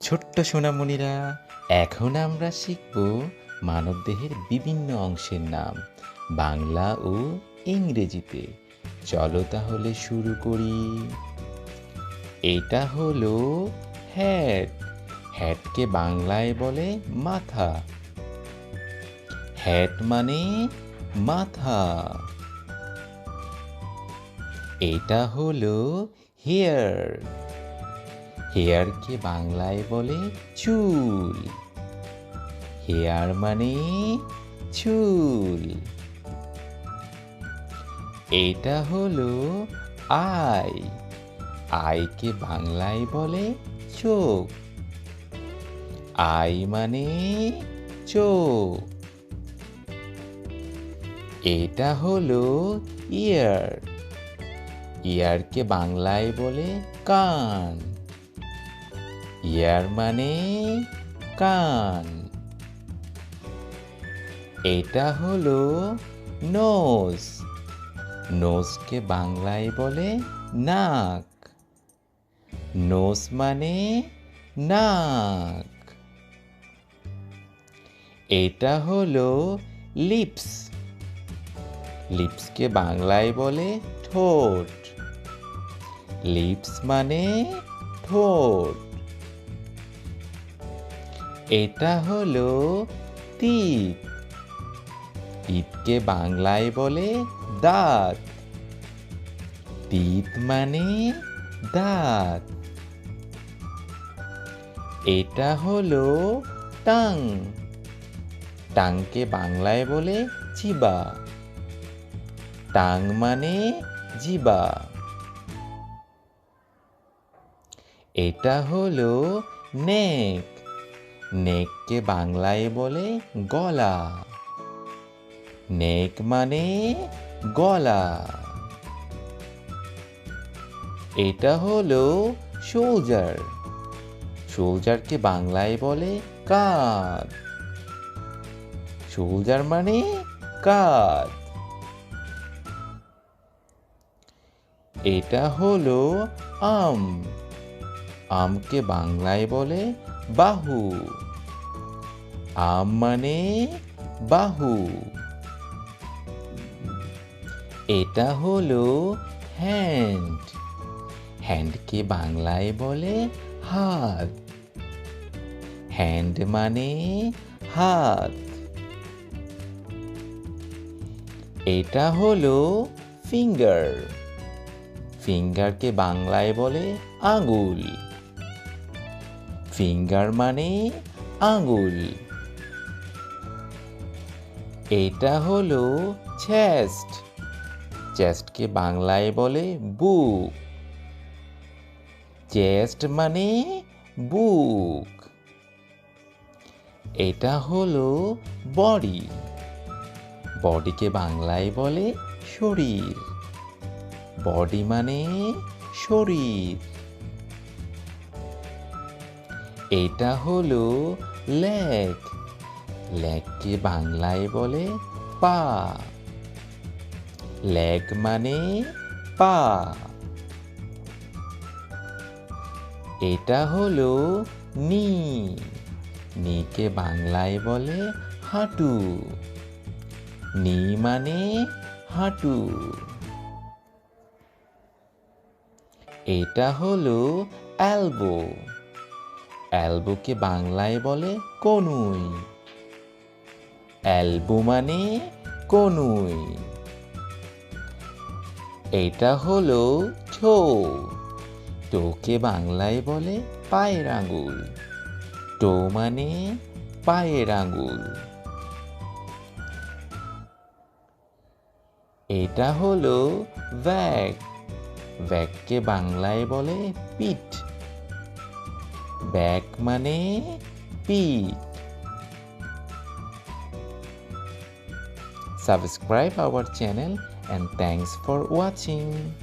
ছোট্ট সোনামণিরা, এখন আমরা শিখব মানবদেহের বিভিন্ন অংশের নাম বাংলা ও ইংরেজিতে। চলো তাহলে শুরু করি। এটা হলো হেড। হেডকে বাংলায় বলে মাথা। হেড মানে মাথা। এটা হলো হেয়ার। হেয়ারকে বাংলায় বলে চুল। হেয়ার মানে চুল। এটা হলো আই। আইকে বাংলায় বলে চোখ। আই মানে চোখ। এটা হলো ইয়ার। ইয়ারকে বাংলায় বলে কান। ইয়ার মানে কান। এটা হলো নোজ। নোজকে বাংলায় বলে নাক। নোজ মানে নাক। এটা হলো লিপস। লিপসকে বাংলায় বলে ঠোঁট। লিপস মানে ঠোঁট। এটা হলো টিপ। টিপকে বাংলায় বলে দাঁত। টিপ মানে দাঁত। এটা হলো টাং। টাংকে বাংলায় বলে জিহ্বা। টাং মানে জিহ্বা। এটা হলো নেক। নেককে বাংলায় বলে গলা। নেক মানে গলা। এটা হলো শোল্ডার। শোল্ডারকে বাংলায় বলে কাঁধ। শোল্ডার মানে কাঁধ। এটা হলো আর্ম। আর্মকে বাংলায় বলে বাহু। আর্ম মানে বাহু। এটা হলো হ্যান্ড। হ্যান্ডকে বাংলায় বলে হাত। হ্যান্ড মানে হাত। এটা হলো ফিঙ্গার। ফিঙ্গারকে বাংলায় বলে আঙুল। ফিঙ্গার মানে আঙুল। এটা হলো চেস্ট। চেস্টকে বাংলায় বলে বুক। চেস্ট মানে বুক। এটা হলো বডি। বডিকে বাংলায় বলে শরীর। বডি মানে শরীর। এটা হলো লেগ। লেগকে বাংলায় বলে পা। লেগ মানে পা। এটা হলো নি। নিকে বাংলায় বলে হাঁটু। নি মানে হাঁটু। এটা হলো এলবো। এলবোকে বাংলায় বলে কনুই। এলবো মানে কনুই। এটা হলো টো। টোকে বাংলায় বলে পায়ের আঙুল। টো মানে পায়ের আঙুল। এটা হলো ব্যাক। ব্যাককে বাংলায় বলে পিঠ। ব্যাক মানে পিঠ। Subscribe our channel and thanks for watching.